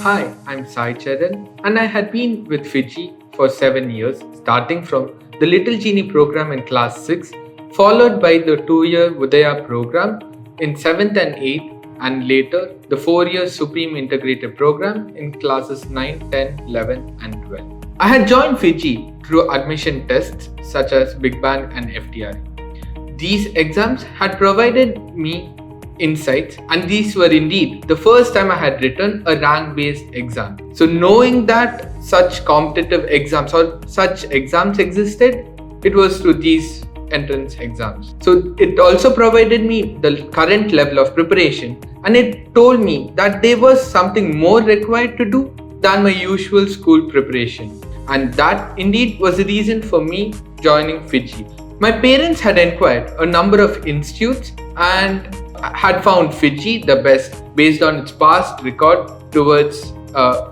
Hi, I'm SAICHARAN and I had been with FIITJEE for 7 years, starting from the Little Genie program in class 6, followed by the 2-year Udaya program in 7th and 8th, and later the 4-year Supreme Integrated program in classes 9, 10, 11 and 12. I had joined FIITJEE through admission tests such as Big Bang and FTRE. These exams had provided me insights, and these were indeed the first time I had written a rank-based exam. So knowing that such competitive exams or such exams existed, it was through these entrance exams. So it also provided me the current level of preparation, and it told me that there was something more required to do than my usual school preparation. And that indeed was the reason for me joining FIITJEE. My parents had inquired a number of institutes and had found FIITJEE the best based on its past record towards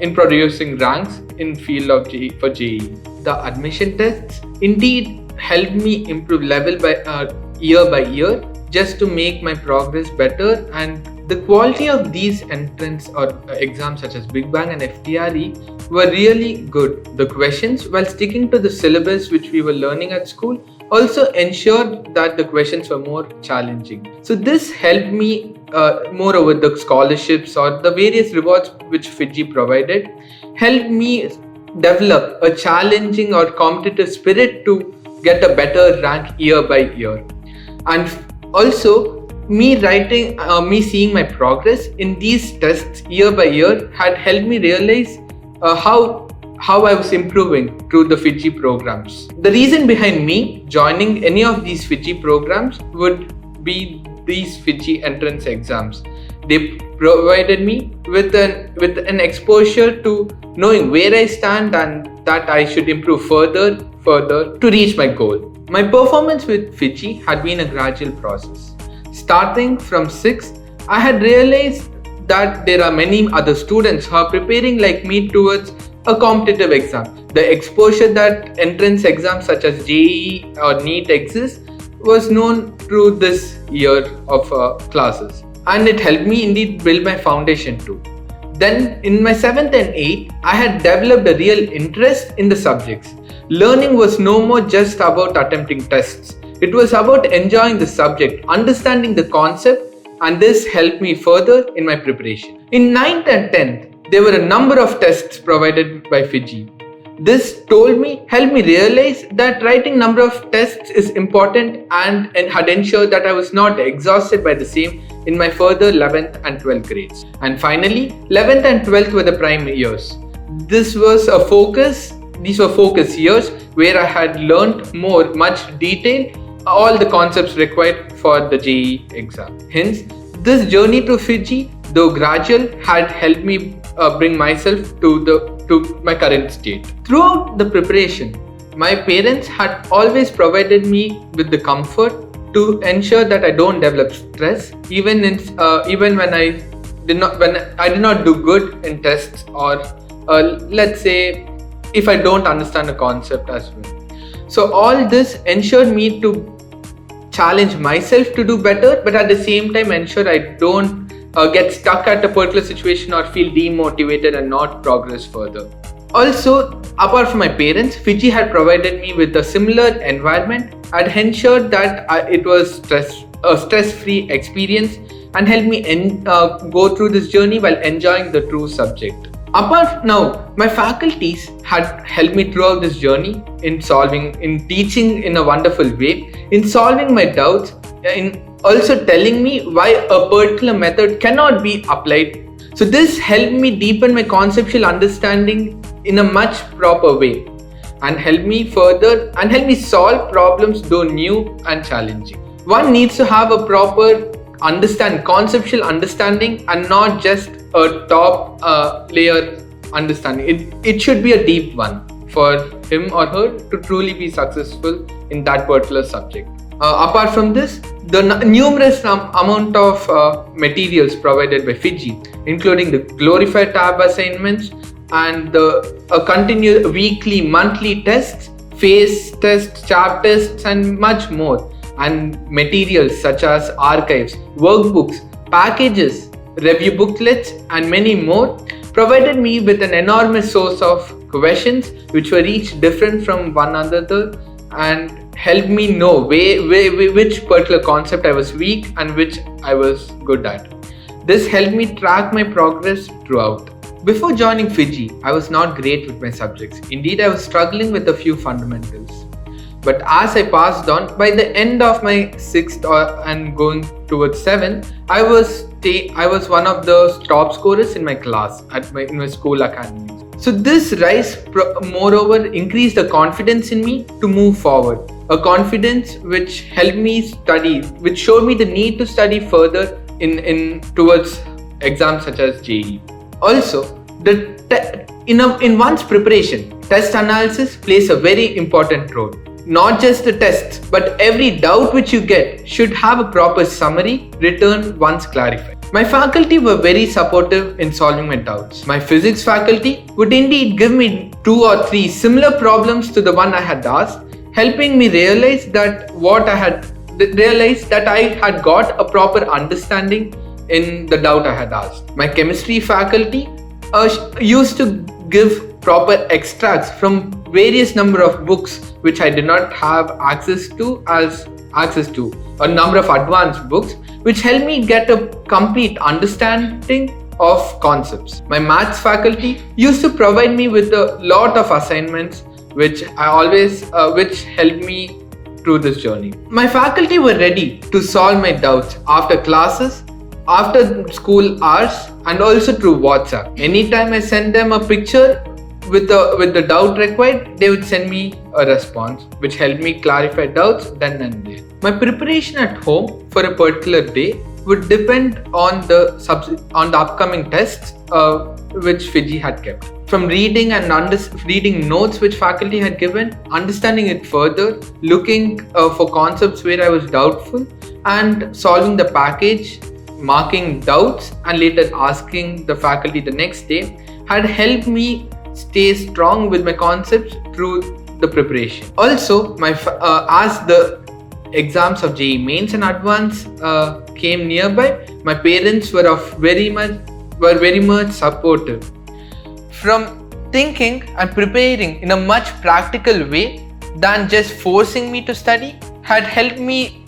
in producing ranks in field of for JEE. The admission tests indeed helped me improve level by year just to make my progress better, and the quality of these entrance or exams such as Big Bang and FTRE were really good. The questions, while sticking to the syllabus which we were learning at school, also ensured that the questions were more challenging. So this helped me moreover the scholarships or the various rewards which FIITJEE provided helped me develop a challenging or competitive spirit to get a better rank year by year. And also me seeing my progress in these tests year by year had helped me realize how I was improving through the FIITJEE programs. The reason behind me joining any of these FIITJEE programs would be these FIITJEE entrance exams. They provided me with an exposure to knowing where I stand and that I should improve further to reach my goal. My performance with FIITJEE had been a gradual process. Starting from 6th, I had realized that there are many other students who are preparing like me towards a competitive exam. The exposure that entrance exams such as JEE or NEET exist was known through this year of classes, and it helped me indeed build my foundation too. Then in my 7th and 8th, I had developed a real interest in the subjects. Learning was no more just about attempting tests. It was about enjoying the subject, understanding the concept, and this helped me further in my preparation. In 9th and 10th, there were a number of tests provided by FIITJEE. This helped me realize that writing number of tests is important and had ensured that I was not exhausted by the same in my further 11th and 12th grades. And finally, 11th and 12th were the prime years. These were focus years where I had learned much detail, all the concepts required for the JEE exam. Hence, this journey to FIITJEE, though gradual, had helped me bring myself to my current state. Throughout the preparation, my parents had always provided me with the comfort to ensure that I don't develop stress, even when I did not do good in tests, or let's say if I don't understand a concept as well. So all this ensured me to challenge myself to do better, but at the same time ensure I don't get stuck at a particular situation or feel demotivated and not progress further. Also, apart from my parents, FIITJEE had provided me with a similar environment and ensured that it was a stress-free experience and helped me go through this journey while enjoying the true subject. My faculties had helped me throughout this journey in teaching in a wonderful way, in solving my doubts, in also telling me why a particular method cannot be applied. So this helped me deepen my conceptual understanding in a much proper way and helped me solve problems though new and challenging. One needs to have a proper conceptual understanding and not just a top layer understanding. It should be a deep one for him or her to truly be successful in that particular subject. Apart from this, the numerous amount of materials provided by FIITJEE, including the glorified tab assignments and the continuous weekly, monthly tests, phase tests, chap tests, and much more, and materials such as archives, workbooks, packages, review booklets, and many more provided me with an enormous source of questions which were each different from one another and helped me know which particular concept I was weak and which I was good at. This helped me track my progress throughout. Before joining FIITJEE, I was not great with my subjects. Indeed, I was struggling with a few fundamentals. But as I passed on, by the end of my 6th and going towards 7th, I was one of the top scorers in my class in my school academy. So this rise moreover increased the confidence in me to move forward. A confidence which helped me study, which showed me the need to study further towards exams such as JEE. Also, in one's preparation, test analysis plays a very important role. Not just the tests, but every doubt which you get should have a proper summary written once clarified. My faculty were very supportive in solving my doubts. My physics faculty would indeed give me 2 or 3 similar problems to the one I had asked, helping me realize that I had got a proper understanding in the doubt I had asked. My chemistry faculty used to give proper extracts from various number of books which I did not have access to, a number of advanced books which helped me get a complete understanding of concepts. My maths faculty used to provide me with a lot of assignments which helped me through this journey. My faculty were ready to solve my doubts after classes, after school hours, and also through WhatsApp. Anytime I sent them a picture with the doubt required, they would send me a response which helped me clarify doubts then and there. My preparation at home for a particular day would depend on the upcoming tests which FIITJEE had kept. From reading and reading notes which faculty had given, understanding it further, looking for concepts where I was doubtful, and solving the package, marking doubts, and later asking the faculty the next day had helped me stay strong with my concepts through the preparation. Also, as the exams of JEE Mains and Advance came nearby, my parents were very much supportive. From thinking and preparing in a much practical way than just forcing me to study had helped me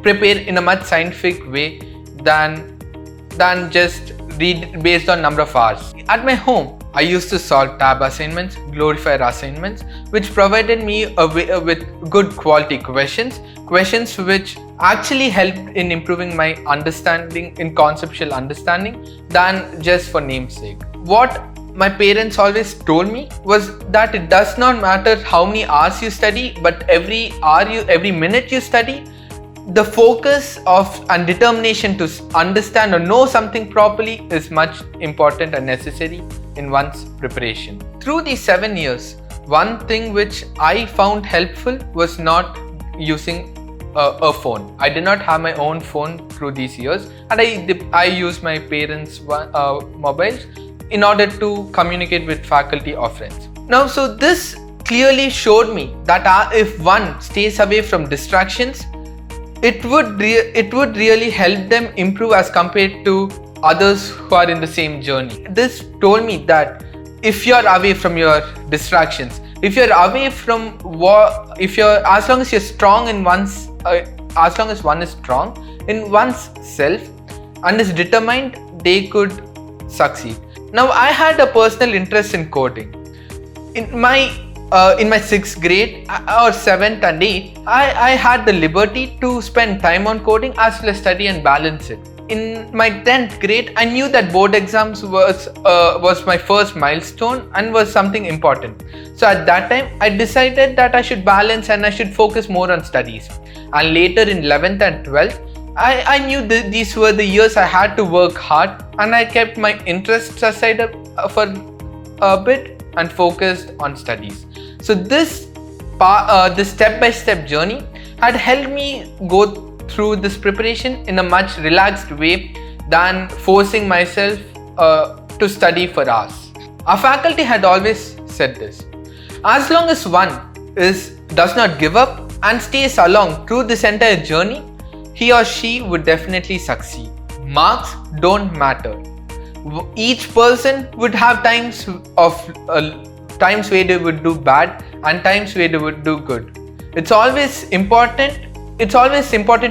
prepare in a much scientific way than just read based on number of hours. At my home, I used to solve tab assignments, glorifier assignments, which provided me with good quality questions which actually helped in improving my understanding, in conceptual understanding, than just for namesake. What my parents always told me was that it does not matter how many hours you study, but every minute you study, the focus and determination to understand or know something properly is much important and necessary in one's preparation. Through these 7 years, one thing which I found helpful was not using a phone. I did not have my own phone through these years, and I used my parents' mobiles in order to communicate with faculty or friends. Now, so this clearly showed me that if one stays away from distractions, it would really help them improve as compared to others who are in the same journey. This told me that if you're away from your distractions, as long as you're strong in as long as one is strong in one's self and is determined, they could succeed. Now, I had a personal interest in coding. In my 6th grade or 7th and 8th, I had the liberty to spend time on coding as well as study and balance it. In my 10th grade, I knew that board exams was my first milestone and was something important. So at that time, I decided that I should balance and I should focus more on studies. And later in 11th and 12th, I knew that these were the years I had to work hard, and I kept my interests aside for a bit and focused on studies. So this step-by-step journey had helped me go through this preparation in a much relaxed way than forcing myself to study for hours. Our faculty had always said this: as long as one does not give up and stays along through this entire journey, he or she would definitely succeed. Marks don't matter. Each person would have times times where they would do bad and times where they would do good. It's always important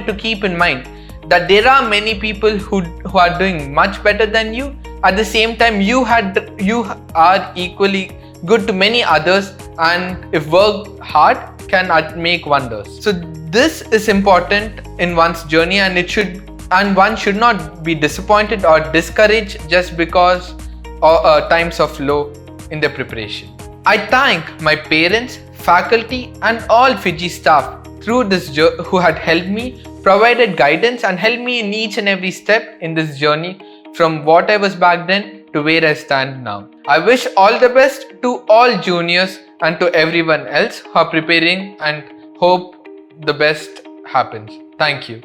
to keep in mind that there are many people who are doing much better than you. At the same time, you are equally good to many others, and if worked hard can make wonders. So this is important in one's journey, and one should not be disappointed or discouraged just because times of low in their preparation. I thank my parents, faculty and all FIITJEE staff through this who had helped me, provided guidance and helped me in each and every step in this journey from what I was back then to where I stand now. I wish all the best to all juniors and to everyone else who are preparing, and hope the best happens. Thank you.